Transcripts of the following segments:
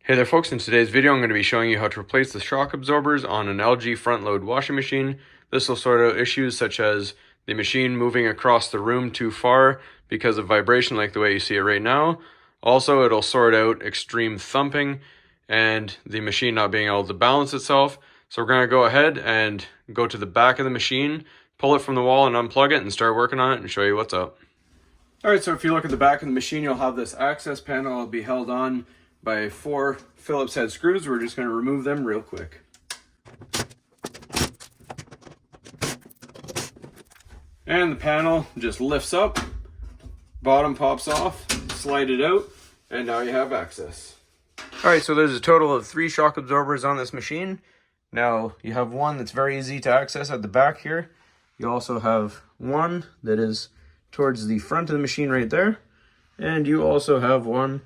Hey there folks, in today's video I'm going to be showing you how to replace the shock absorbers on an LG front load washing machine. This will sort out issues such as the machine moving across the room too far because of vibration like the way you see it right now. Also, it'll sort out extreme thumping and the machine not being able to balance itself. So we're going to go ahead and go to the back of the machine, pull it from the wall and unplug it and start working on it and show you what's up. Alright, so if you look at the back of the machine, you'll have this access panel. It'll be held on by 4 Phillips head screws. We're just going to remove them real quick. And the panel just lifts up, bottom pops off, slide it out, and now you have access. Alright, so there's a total of 3 shock absorbers on this machine. Now you have one that's very easy to access at the back here. You also have one that is towards the front of the machine right there. And you also have one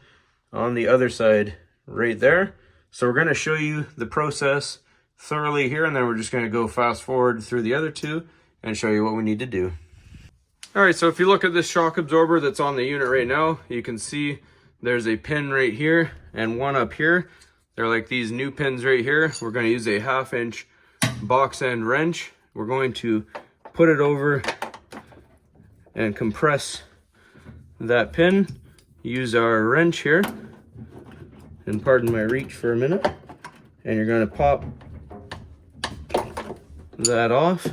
on the other side right there. So we're going to show you the process thoroughly here, and then we're just going to go fast forward through the other 2 and show you what we need to do. Alright, so if you look at this shock absorber that's on the unit right now, you can see there's a pin right here and one up here. They're like these new pins right here. We're going to use a 1/2 inch box end wrench. We're going to put it over and compress that pin. Use our wrench here, and pardon my reach for a minute, and you're going to pop that off.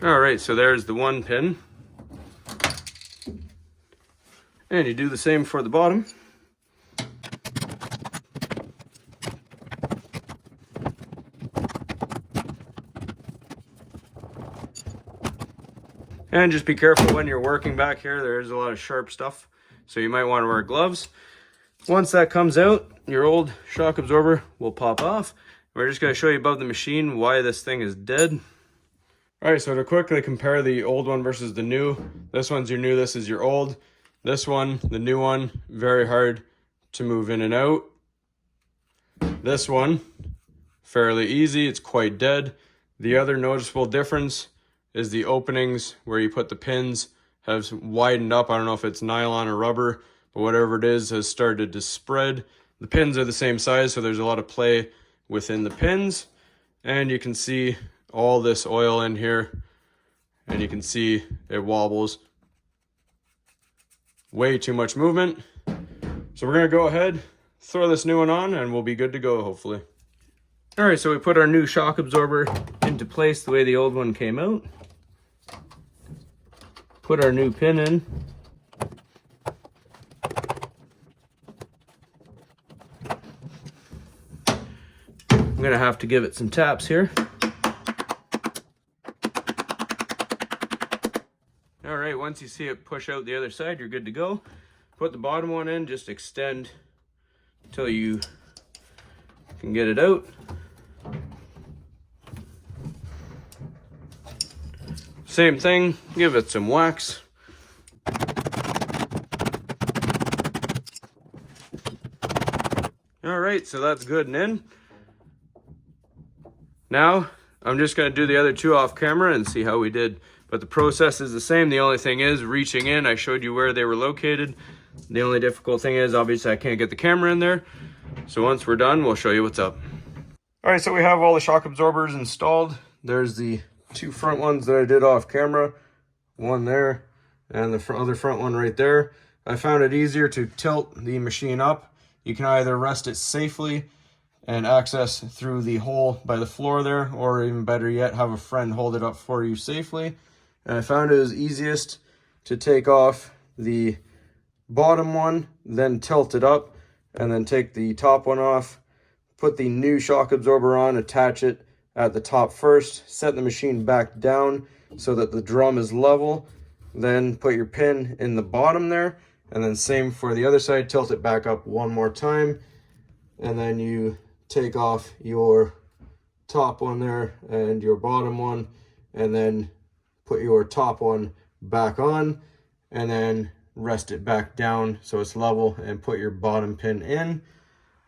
Alright, so there's the one pin, and you do the same for the bottom. And just be careful when you're working back here. There's a lot of sharp stuff, so you might want to wear gloves. Once that comes out, your old shock absorber will pop off. We're just going to show you above the machine why this thing is dead. Alright, so to quickly compare the old one versus the new, this one's your new, this is your old. This one, the new one, very hard to move in and out. This one, fairly easy, it's quite dead. The other noticeable difference is the openings where you put the pins have widened up. I don't know if it's nylon or rubber, but whatever it is has started to spread. The pins are the same size, so there's a lot of play within the pins. And you can see all this oil in here, and you can see it wobbles. Way too much movement. So we're gonna go ahead, throw this new one on, and we'll be good to go, hopefully. Alright, so we put our new shock absorber into place the way the old one came out. Put our new pin in. I'm gonna have to give it some taps here. Alright, once you see it push out the other side, you're good to go. Put the bottom one in, just extend until you can get it out. Same thing, give it some wax. Alright, so that's good and in. Now, I'm just going to do the other 2 off camera and see how we did. But the process is the same. The only thing is reaching in. I showed you where they were located. The only difficult thing is obviously I can't get the camera in there. So once we're done, we'll show you what's up. Alright, so we have all the shock absorbers installed. There's the 2 front ones that I did off camera. One there and the other front one right there. I found it easier to tilt the machine up. You can either rest it safely and access through the hole by the floor there, or even better yet, have a friend hold it up for you safely. And I found it was easiest to take off the bottom one, then tilt it up, and then take the top one off, put the new shock absorber on, attach it at the top first, set the machine back down so that the drum is level, then put your pin in the bottom there, and then same for the other side, tilt it back up one more time, and then you take off your top one there and your bottom one, and then put your top one back on, and then rest it back down so it's level, and put your bottom pin in.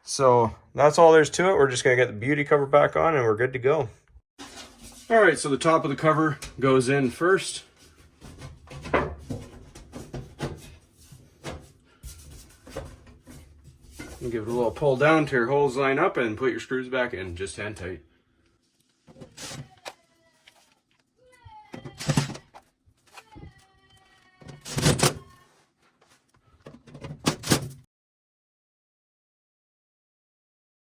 So that's all there's to it. We're just going to get the beauty cover back on and we're good to go. All right, so the top of the cover goes in first. Give it a little pull down till your holes line up and put your screws back in, just hand tight.